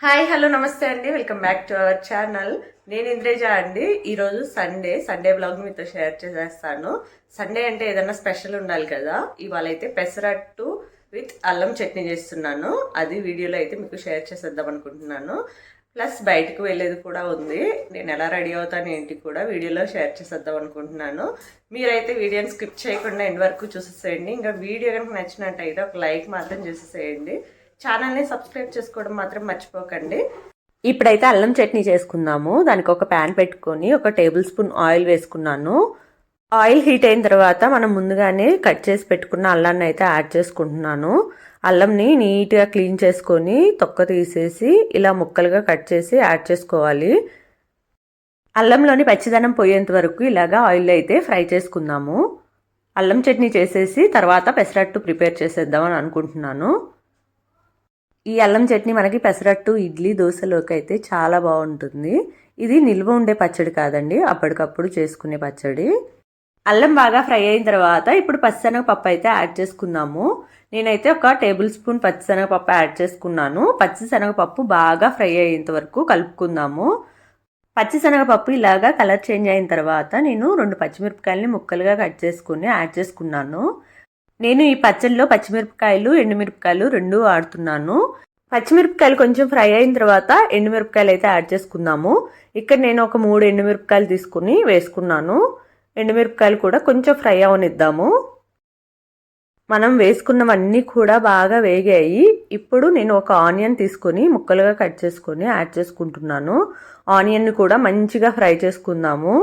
Hi hello నమస్తే అండి, welcome back to our channel. నేను ఇంద్రేజ అండి. ఈరోజు సండే బ్లాగ్ మీతో షేర్ చేసేస్తాను. సండే అంటే ఏదైనా స్పెషల్ ఉండాలి కదా. ఇవాళ అయితే పెసరట్టు విత్ అల్లం చట్నీ చేస్తున్నాను. అది వీడియోలో అయితే మీకు షేర్ చేసేద్దాం అనుకుంటున్నాను. ప్లస్ బయటకు వెళ్ళేది కూడా ఉంది. నేను ఎలా రెడీ అవుతాను ఏంటి కూడా వీడియోలో షేర్ చేసేద్దాం అనుకుంటున్నాను. మీరైతే వీడియోని స్కిప్ చేయకుండా ఎండ్ వరకు చూసేసేయండి. ఇంకా వీడియో కనుక నచ్చినట్టయితే ఒక లైక్ మాత్రం చేసేసేయండి. ఛానల్ని సబ్స్క్రైబ్ చేసుకోవడం మాత్రం మర్చిపోకండి. ఇప్పుడైతే అల్లం చట్నీ చేసుకుందాము. దానికి ఒక ప్యాన్ పెట్టుకొని ఒక టేబుల్ స్పూన్ ఆయిల్ వేసుకున్నాను. ఆయిల్ హీట్ అయిన తర్వాత మనం ముందుగానే కట్ చేసి పెట్టుకున్న అల్లాన్ని అయితే యాడ్ చేసుకుంటున్నాను. అల్లంని నీట్గా క్లీన్ చేసుకొని తొక్క తీసేసి ఇలా ముక్కలుగా కట్ చేసి యాడ్ చేసుకోవాలి. అల్లంలోని పచ్చిదనం పోయేంత వరకు ఇలాగా ఆయిల్ అయితే ఫ్రై చేసుకుందాము. అల్లం చట్నీ చేసేసి తర్వాత పెసరట్టు ప్రిపేర్ చేసేద్దాం అని అనుకుంటున్నాను. ఈ అల్లం చట్నీ మనకి పెసరట్టు, ఇడ్లీ, దోశలోకి అయితే చాలా బాగుంటుంది. ఇది నిల్వ ఉండే పచ్చడి కాదండి, అప్పటికప్పుడు చేసుకునే పచ్చడి. అల్లం బాగా ఫ్రై అయిన తర్వాత ఇప్పుడు పచ్చిశనగపప్పు అయితే యాడ్ చేసుకుందాము. నేనైతే ఒక టేబుల్ స్పూన్ పచ్చిశనగపప్పు యాడ్ చేసుకున్నాను. పచ్చిశనగపప్పు బాగా ఫ్రై అయ్యేంత వరకు కలుపుకుందాము. పచ్చిశనగపప్పు ఇలాగా కలర్ చేంజ్ అయిన తర్వాత నేను 2 పచ్చిమిరపకాయలని ముక్కలుగా కట్ చేసుకుని యాడ్ చేసుకున్నాను. నేను ఈ పచ్చడిలో పచ్చిమిరపకాయలు, ఎండుమిరపకాయలు 2 వాడుతున్నాను. పచ్చిమిరపకాయలు కొంచెం ఫ్రై అయిన తర్వాత ఎండుమిరపకాయలు అయితే యాడ్ చేసుకుందాము. ఇక్కడ నేను ఒక 3 ఎండుమిరపకాయలు తీసుకుని వేసుకున్నాను. ఎండుమిరపకాయలు కూడా కొంచెం ఫ్రై అవనిద్దాము. మనం వేసుకున్నవన్నీ కూడా బాగా వేగాయి. ఇప్పుడు నేను ఒక ఆనియన్ తీసుకొని ముక్కలుగా కట్ చేసుకొని యాడ్ చేసుకుంటున్నాను. ఆనియన్ని కూడా మంచిగా ఫ్రై చేసుకుందాము.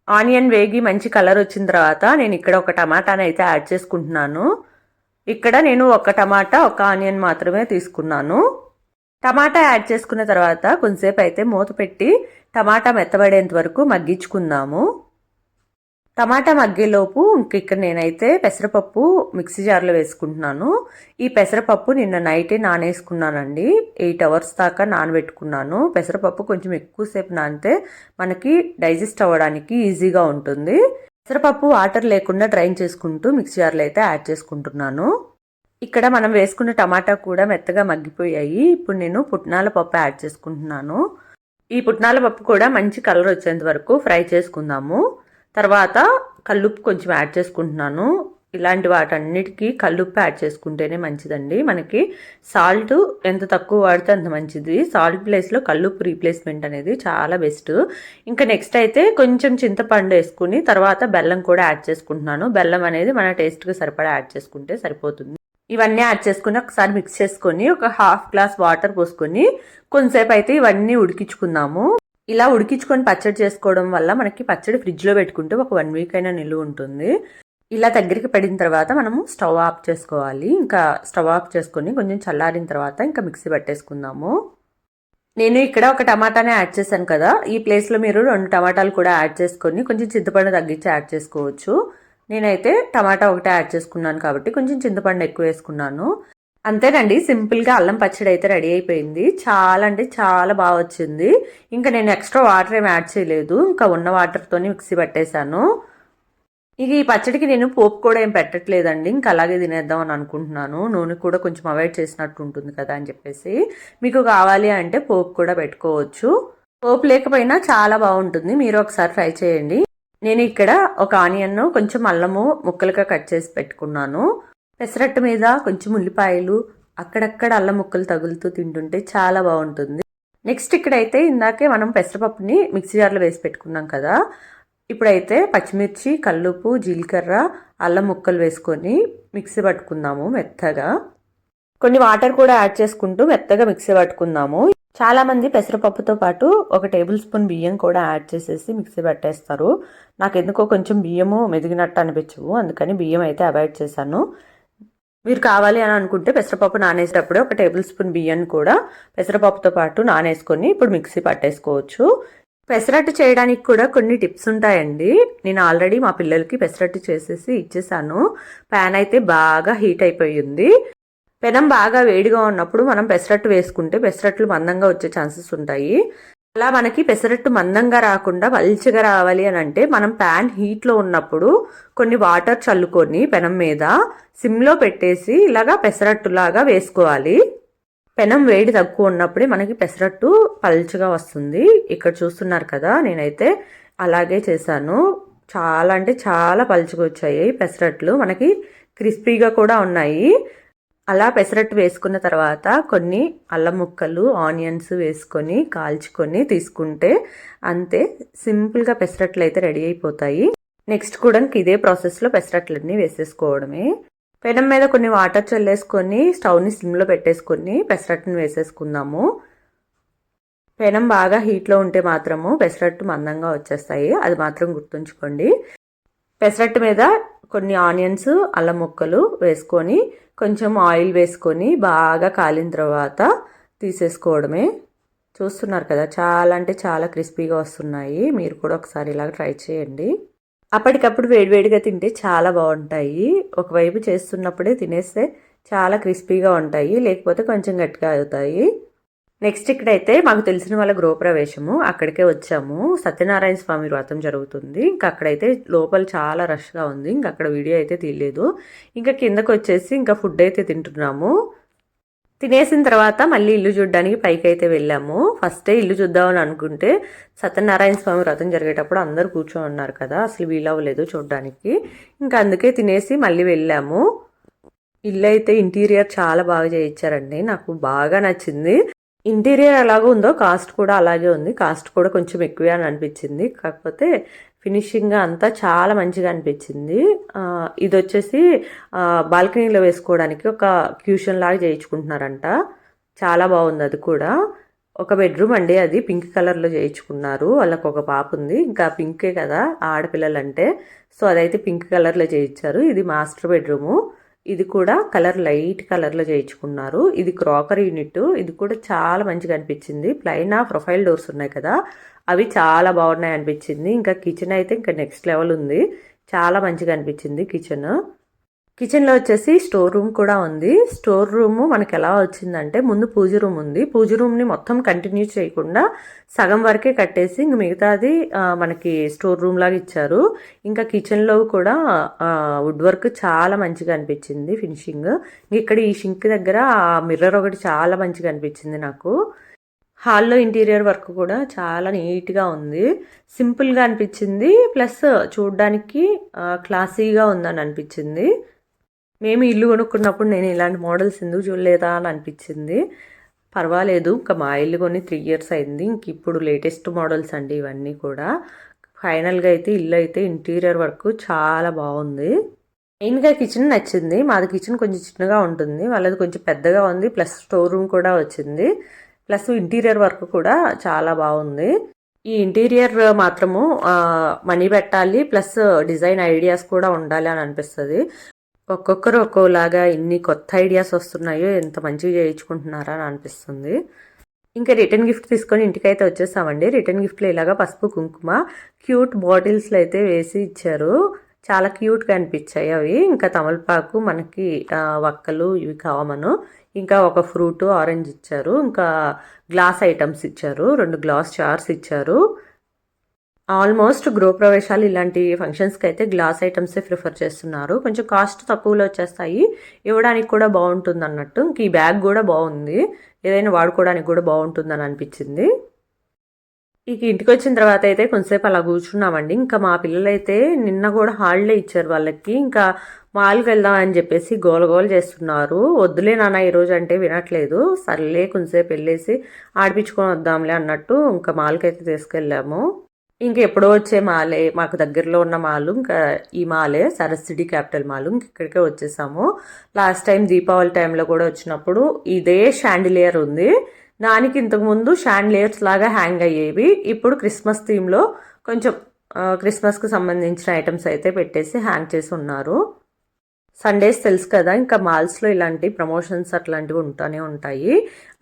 ఆనియన్ వేగి మంచి కలర్ వచ్చిన తర్వాత నేను ఇక్కడ ఒక టమాటాని అయితే యాడ్ చేసుకుంటున్నాను. ఇక్కడ నేను ఒక టమాటా, ఒక ఆనియన్ మాత్రమే తీసుకున్నాను. టమాటా యాడ్ చేసుకున్న తర్వాత కొంచెంసేపు అయితే మూత పెట్టి టమాటా మెత్తబడేంత వరకు మగ్గించుకుందాము. టమాటా మగ్గేలోపు ఇక్కడ నేనైతే పెసరపప్పు మిక్సీ జార్లో వేసుకుంటున్నాను. ఈ పెసరపప్పు నిన్న నైటే నానేసుకున్నానండి. 8 అవర్స్ దాకా నానబెట్టుకున్నాను. పెసరపప్పు కొంచెం ఎక్కువసేపు నానితే మనకి డైజెస్ట్ అవ్వడానికి ఈజీగా ఉంటుంది. పెసరపప్పు వాటర్ లేకుండా డ్రైన్ చేసుకుంటూ మిక్సీ జార్లో అయితే యాడ్ చేసుకుంటున్నాను. ఇక్కడ మనం వేసుకున్న టమాటా కూడా మెత్తగా మగ్గిపోయాయి. ఇప్పుడు నేను పుట్నాల పప్పు యాడ్ చేసుకుంటున్నాను. ఈ పుట్నాల పప్పు కూడా మంచి కలర్ వచ్చేంత వరకు ఫ్రై చేసుకుందాము. తర్వాత కల్లుప్పు కొంచెం యాడ్ చేసుకుంటున్నాను. ఇలాంటి వాటన్నిటికీ కల్లుప్పు యాడ్ చేసుకుంటేనే మంచిదండి. మనకి సాల్ట్ ఎంత తక్కువ వాడితే అంత మంచిది. సాల్ట్ ప్లేస్లో కల్లుప్పు రీప్లేస్మెంట్ అనేది చాలా బెస్ట్. ఇంకా నెక్స్ట్ అయితే కొంచెం చింతపండు వేసుకుని తర్వాత బెల్లం కూడా యాడ్ చేసుకుంటున్నాను. బెల్లం అనేది మన టేస్ట్కి సరిపడా యాడ్ చేసుకుంటే సరిపోతుంది. ఇవన్నీ యాడ్ చేసుకుని ఒకసారి మిక్స్ చేసుకొని ఒక 1/2 గ్లాస్ వాటర్ పోసుకొని కొంతసేపు అయితే ఇవన్నీ ఉడికించుకుందాము. ఇలా ఉడికించుకొని పచ్చడి చేసుకోవడం వల్ల మనకి పచ్చడి ఫ్రిడ్జ్లో పెట్టుకుంటే ఒక 1 వీక్ అయినా నిలువ ఉంటుంది. ఇలా దగ్గరికి పడిన తర్వాత మనము స్టవ్ ఆఫ్ చేసుకోవాలి. ఇంకా స్టవ్ ఆఫ్ చేసుకొని కొంచెం చల్లారిన తర్వాత ఇంకా మిక్సీ పట్టేసుకుందాము. నేను ఇక్కడ ఒక టమాటానే యాడ్ చేశాను కదా, ఈ ప్లేస్లో మీరు 2 టమాటాలు కూడా యాడ్ చేసుకొని కొంచెం చింతపండు తగ్గించి యాడ్ చేసుకోవచ్చు. నేనైతే టమాటా ఒకటే యాడ్ చేసుకున్నాను కాబట్టి కొంచెం చింతపండు ఎక్కువ వేసుకున్నాను. అంతేనండి, సింపుల్గా అల్లం పచ్చడి అయితే రెడీ అయిపోయింది. చాలా అంటే చాలా బాగా వచ్చింది. ఇంకా నేను ఎక్స్ట్రా వాటర్ ఏమి యాడ్ చేయలేదు. ఇంకా ఉన్న వాటర్తోనే మిక్సీ పట్టేశాను. ఇక ఈ పచ్చడికి నేను పోపు కూడా ఏం పెట్టట్లేదండి. ఇంకా అలాగే తినేద్దాం అని అనుకుంటున్నాను. నూనె కూడా కొంచెం అవాయిడ్ చేసినట్టు ఉంటుంది కదా అని చెప్పేసి. మీకు కావాలి అంటే పోపు కూడా పెట్టుకోవచ్చు. పోపు లేకపోయినా చాలా బాగుంటుంది. మీరు ఒకసారి ట్రై చేయండి. నేను ఇక్కడ ఒక ఆనియన్, కొంచెం అల్లము ముక్కలుగా కట్ చేసి పెట్టుకున్నాను. పెసరట్టు మీద కొంచెం ఉల్లిపాయలు, అక్కడక్కడ అల్లం ముక్కలు తగులుతూ తింటుంటే చాలా బాగుంటుంది. నెక్స్ట్ ఇక్కడైతే ఇందాకే మనం పెసరపప్పుని మిక్సీ జార్లో వేసి పెట్టుకున్నాం కదా, ఇప్పుడైతే పచ్చిమిర్చి, కల్లుప్పు, జీలకర్ర, అల్లం ముక్కలు వేసుకొని మిక్సీ పట్టుకుందాము మెత్తగా. కొన్ని వాటర్ కూడా యాడ్ చేసుకుంటూ మెత్తగా మిక్సీ పట్టుకుందాము. చాలా మంది పెసరపప్పుతో పాటు ఒక టేబుల్ స్పూన్ బియ్యం కూడా యాడ్ చేసేసి మిక్సీ పట్టేస్తారు. నాకు ఎందుకో కొంచెం బియ్యము మెదిగినట్టు అనిపించవు, అందుకని బియ్యం అయితే అవాయిడ్ చేశాను. మీరు కావాలి అని అనుకుంటే పెసరపప్పు నానేసేటప్పుడు ఒక టేబుల్ స్పూన్ బియ్యాన్ని కూడా పెసరపప్పుతో పాటు నానేసుకొని ఇప్పుడు మిక్సీ పట్టేసుకోవచ్చు. పెసరట్టు చేయడానికి కూడా కొన్ని టిప్స్ ఉంటాయండి. నేను ఆల్రెడీ మా పిల్లలకి పెసరట్టు చేసేసి ఇచ్చేసాను. ప్యాన్ అయితే బాగా హీట్ అయిపోయింది. పెనం బాగా వేడిగా ఉన్నప్పుడు మనం పెసరట్టు వేసుకుంటే పెసరట్లు మందంగా వచ్చే ఛాన్సెస్ ఉంటాయి. అలా మనకి పెసరట్టు మందంగా రాకుండా పల్చగా రావాలి అని అంటే మనం ప్యాన్ హీట్లో ఉన్నప్పుడు కొన్ని వాటర్ చల్లుకొని పెనం మీద సిమ్లో పెట్టేసి ఇలాగా పెసరట్టులాగా వేసుకోవాలి. పెనం వేడి తక్కువ ఉన్నప్పుడే మనకి పెసరట్టు పల్చగా వస్తుంది. ఇక్కడ చూస్తున్నారు కదా, నేనైతే అలాగే చేశాను. చాలా అంటే చాలా పలుచగా వచ్చాయి పెసరట్లు, మనకి క్రిస్పీగా కూడా ఉన్నాయి. అలా పెసరట్టు వేసుకున్న తర్వాత కొన్ని అల్లం ముక్కలు, ఆనియన్స్ వేసుకొని కాల్చుకొని తీసుకుంటే అంతే, సింపుల్గా పెసరట్లు అయితే రెడీ అయిపోతాయి. నెక్స్ట్ కూడా ఇదే ప్రాసెస్లో పెసరట్లన్నీ వేసేసుకోవడమే. పెనం మీద కొన్ని వాటర్ చల్లేసుకొని స్టవ్ని సిమ్లో పెట్టేసుకొని పెసరట్టుని వేసేసుకుందాము. పెనం బాగా హీట్లో ఉంటే మాత్రము పెసరట్టు మందంగా వచ్చేస్తాయి, అది మాత్రం గుర్తుంచుకోండి. పెసరట్టు మీద కొన్ని ఆనియన్స్, అల్లం ముక్కలు వేసుకొని కొంచెం ఆయిల్ వేసుకొని బాగా కాలిన తర్వాత తీసేసుకోవడమే. చూస్తున్నారు కదా, చాలా అంటే చాలా క్రిస్పీగా వస్తున్నాయి. మీరు కూడా ఒకసారి ఇలాగ ట్రై చేయండి. అప్పటికప్పుడు వేడివేడిగా తింటే చాలా బాగుంటాయి. ఒకవైపు చేస్తున్నప్పుడే తినేస్తే చాలా క్రిస్పీగా ఉంటాయి, లేకపోతే కొంచెం గట్టిగా అవుతాయి. నెక్స్ట్ ఇక్కడైతే మాకు తెలిసిన వాళ్ళ గృహప్రవేశము, అక్కడికే వచ్చాము. సత్యనారాయణ స్వామి వ్రతం జరుగుతుంది. ఇంకా అక్కడైతే లోపల చాలా రష్గా ఉంది. ఇంకా అక్కడ వీడియో అయితే తీయలేదు. ఇంకా కిందకు వచ్చేసి ఇంకా ఫుడ్ అయితే తింటున్నాము. తినేసిన తర్వాత మళ్ళీ ఇల్లు చూడడానికి పైకి అయితే వెళ్ళాము. ఫస్టే ఇల్లు చూద్దామని అనుకుంటే సత్యనారాయణ స్వామి వ్రతం జరిగేటప్పుడు అందరూ కూర్చొని ఉన్నారు కదా, అసలు వీలవ్వలేదు చూడడానికి. ఇంకా అందుకే తినేసి మళ్ళీ వెళ్ళాము. ఇల్లు అయితే ఇంటీరియర్ చాలా బాగా చేయించారండి, నాకు బాగా నచ్చింది. ఇంటీరియర్ ఎలాగో ఉందో కాస్ట్ కూడా అలాగే ఉంది. కాస్ట్ కూడా కొంచెం ఎక్కువే అని అనిపించింది, కాకపోతే ఫినిషింగ్ అంతా చాలా మంచిగా అనిపించింది. ఇది వచ్చేసి బాల్కనీలో వేసుకోవడానికి ఒక క్యూషన్ లాగా చేయించుకుంటున్నారంట, చాలా బాగుంది. అది కూడా ఒక బెడ్రూమ్ అండి, అది పింక్ కలర్లో చేయించుకున్నారు. వాళ్ళకు ఒక పాప ఉంది, ఇంకా పింకే కదా ఆడపిల్లలంటే, సో అదైతే పింక్ కలర్లో చేయించారు. ఇది మాస్టర్ బెడ్రూము, ఇది కూడా కలర్ లైట్ కలర్లో చేయించుకున్నారు. ఇది క్రాకరీ యూనిట్, ఇది కూడా చాలా మంచిగా అనిపించింది. ప్లైన్ ప్రొఫైల్ డోర్స్ ఉన్నాయి కదా, అవి చాలా బాగున్నాయి అనిపించింది. ఇంకా కిచెన్ అయితే ఇంకా నెక్స్ట్ లెవెల్ ఉంది, చాలా మంచిగా అనిపించింది కిచెన్. కిచెన్లో వచ్చేసి స్టోర్ రూమ్ కూడా ఉంది. స్టోర్ రూమ్ మనకి ఎలా వచ్చిందంటే, ముందు పూజ రూమ్ ఉంది, పూజ రూమ్ని మొత్తం కంటిన్యూ చేయకుండా సగం వరకే కట్టేసి ఇంక మిగతాది మనకి స్టోర్ రూమ్ లాగా ఇచ్చారు. ఇంకా కిచెన్లో కూడా వుడ్ వర్క్ చాలా మంచిగా అనిపించింది ఫినిషింగ్. ఇక్కడ ఈ షింక్ దగ్గర మిర్రర్ ఒకటి చాలా మంచిగా అనిపించింది నాకు. హాల్లో ఇంటీరియర్ వర్క్ కూడా చాలా నీట్గా ఉంది, సింపుల్గా అనిపించింది, ప్లస్ చూడడానికి క్లాసీగా ఉందని అనిపించింది. మేము ఇల్లు కొనుక్కున్నప్పుడు నేను ఇలాంటి మోడల్స్ ఎందుకు చూడలేదా అని అనిపించింది. పర్వాలేదు, ఇంకా మా ఇల్లు కొని 3 years అయింది. ఇంక ఇప్పుడు లేటెస్ట్ మోడల్స్ అండి ఇవన్నీ కూడా. ఫైనల్గా అయితే ఇల్లు అయితే ఇంటీరియర్ వర్క్ చాలా బాగుంది. మెయిన్గా కిచెన్ నచ్చింది. మాది కిచెన్ కొంచెం చిన్నగా ఉంటుంది, వాళ్ళది కొంచెం పెద్దగా ఉంది, ప్లస్ స్టోర్ రూమ్ కూడా వచ్చింది, ప్లస్ ఇంటీరియర్ వర్క్ కూడా చాలా బాగుంది. ఈ ఇంటీరియర్ మాత్రము మనీ పెట్టాలి, ప్లస్ డిజైన్ ఐడియాస్ కూడా ఉండాలి అని అనిపిస్తుంది. ఒక్కొక్కరు ఒక్కోలాగా ఇన్ని కొత్త ఐడియాస్ వస్తున్నాయో, ఎంత మంచిగా చేయించుకుంటున్నారా అని అనిపిస్తుంది. ఇంకా రిటర్న్ గిఫ్ట్ తీసుకొని ఇంటికైతే వచ్చేసామండి. రిటర్న్ గిఫ్ట్లో ఇలాగా పసుపు కుంకుమ క్యూట్ బాటిల్స్లో అయితే వేసి ఇచ్చారు, చాలా క్యూట్గా అనిపించాయి అవి. ఇంకా తమలపాకు, మనకి వక్కలు ఇవి కామను, ఇంకా ఒక ఫ్రూట్ ఆరెంజ్ ఇచ్చారు, ఇంకా గ్లాస్ ఐటమ్స్ ఇచ్చారు, 2 గ్లాస్ జార్స్ ఇచ్చారు. ఆల్మోస్ట్ గృహప్రవేశాలు ఇలాంటి ఫంక్షన్స్కి అయితే గ్లాస్ ఐటమ్సే ప్రిఫర్ చేస్తున్నారు, కొంచెం కాస్ట్ తక్కువలో వచ్చేస్తాయి, ఇవ్వడానికి కూడా బాగుంటుంది అన్నట్టు. ఇంక ఈ బ్యాగ్ కూడా బాగుంది, ఏదైనా వాడుకోవడానికి కూడా బాగుంటుందని అనిపించింది. ఇక ఇంటికి వచ్చిన తర్వాత అయితే కొంతసేపు అలా కూర్చున్నామండి. ఇంకా మా పిల్లలైతే నిన్న కూడా హాలిడే ఇచ్చారు వాళ్ళకి, ఇంకా మాల్కి వెళ్దాం అని చెప్పేసి గోలగోలు చేస్తున్నారు. వద్దులే నాన్న ఈరోజు అంటే వినట్లేదు. సర్లే కొంతసేపు వెళ్ళేసి ఆడిపించుకొని వద్దాంలే అన్నట్టు ఇంకా మాల్కి అయితే తీసుకెళ్ళాము. ఇంక ఎప్పుడో వచ్చే మాలే, మాకు దగ్గరలో ఉన్న మాలు ఇంకా ఈ మాలే, సరస్సిటీ క్యాపిటల్ మాలు. ఇంక ఇక్కడికే వచ్చేసాము. లాస్ట్ టైం దీపావళి టైంలో కూడా వచ్చినప్పుడు ఇదే షాండిలియర్ ఉంది, దానికి ఇంతకుముందు షాండిలియర్స్ లాగా హ్యాంగ్ అయ్యేవి. ఇప్పుడు క్రిస్మస్ థీమ్లో కొంచెం క్రిస్మస్కి సంబంధించిన ఐటమ్స్ అయితే పెట్టేసి హ్యాంగ్ చేసి ఉన్నారు. సండేస్ తెలుసు కదా, ఇంకా మాల్స్లో ఇలాంటి ప్రమోషన్స్ అట్లాంటివి ఉంటూనే ఉంటాయి.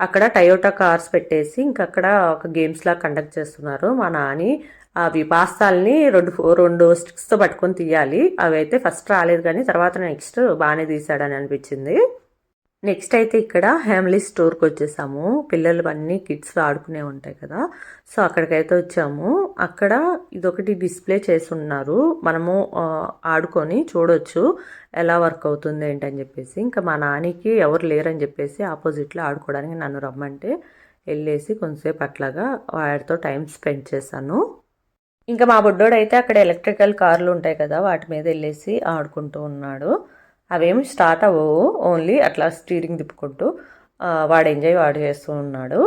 అక్కడ టయోటా కార్స్ పెట్టేసి ఇంకా అక్కడ ఒక గేమ్స్ లా కండక్ట్ చేస్తున్నారు. మా నాని అవి పాస్తాల్ని 2 స్టిక్స్తో పట్టుకొని తీయాలి, అవి అయితే ఫస్ట్ రాలేదు కానీ తర్వాత నెక్స్ట్ బాగానే తీసాడని అనిపించింది. నెక్స్ట్ అయితే ఇక్కడ హ్యామ్లీ స్టోర్కి వచ్చేసాము. పిల్లలు అన్నీ కిడ్స్ ఆడుకునే ఉంటాయి కదా, సో అక్కడికైతే వచ్చాము. అక్కడ ఇదొకటి డిస్ప్లే చేసి ఉన్నారు, మనము ఆడుకొని చూడొచ్చు ఎలా వర్క్ అవుతుంది ఏంటని చెప్పేసి. ఇంకా మా నానికి ఎవరు లేరని చెప్పేసి ఆపోజిట్లో ఆడుకోవడానికి నన్ను రమ్మంటే వెళ్ళేసి కొంతసేపు అట్లాగా వాడితో టైం స్పెండ్ చేశాను. ఇంకా మా బుడ్డోడు అయితే అక్కడ ఎలక్ట్రికల్ కార్లు ఉంటాయి కదా, వాటి మీద వెళ్ళేసి ఆడుకుంటూ ఉన్నాడు. అవేమి స్టార్ట్ అవ్వవు, ఓన్లీ అట్లా స్టీరింగ్ తిప్పుకుంటూ వాడు చేస్తూ ఉన్నాడు.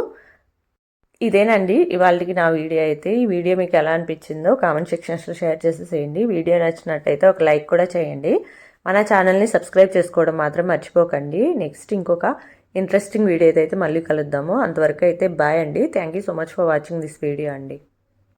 ఇదేనండి ఇవాళకి నా వీడియో అయితే. ఈ వీడియో మీకు ఎలా అనిపించిందో కామెంట్ సెక్షన్స్లో షేర్ చేసేసేయండి. వీడియో నచ్చినట్టయితే ఒక లైక్ కూడా చేయండి. మన ఛానల్ని సబ్స్క్రైబ్ చేసుకోవడం మాత్రం మర్చిపోకండి. నెక్స్ట్ ఇంకొక ఇంట్రెస్టింగ్ వీడియో అయితే మళ్ళీ కలుద్దాము. అంతవరకు అయితే బాయ్ అండి. Thank you so much for watching this video అండి.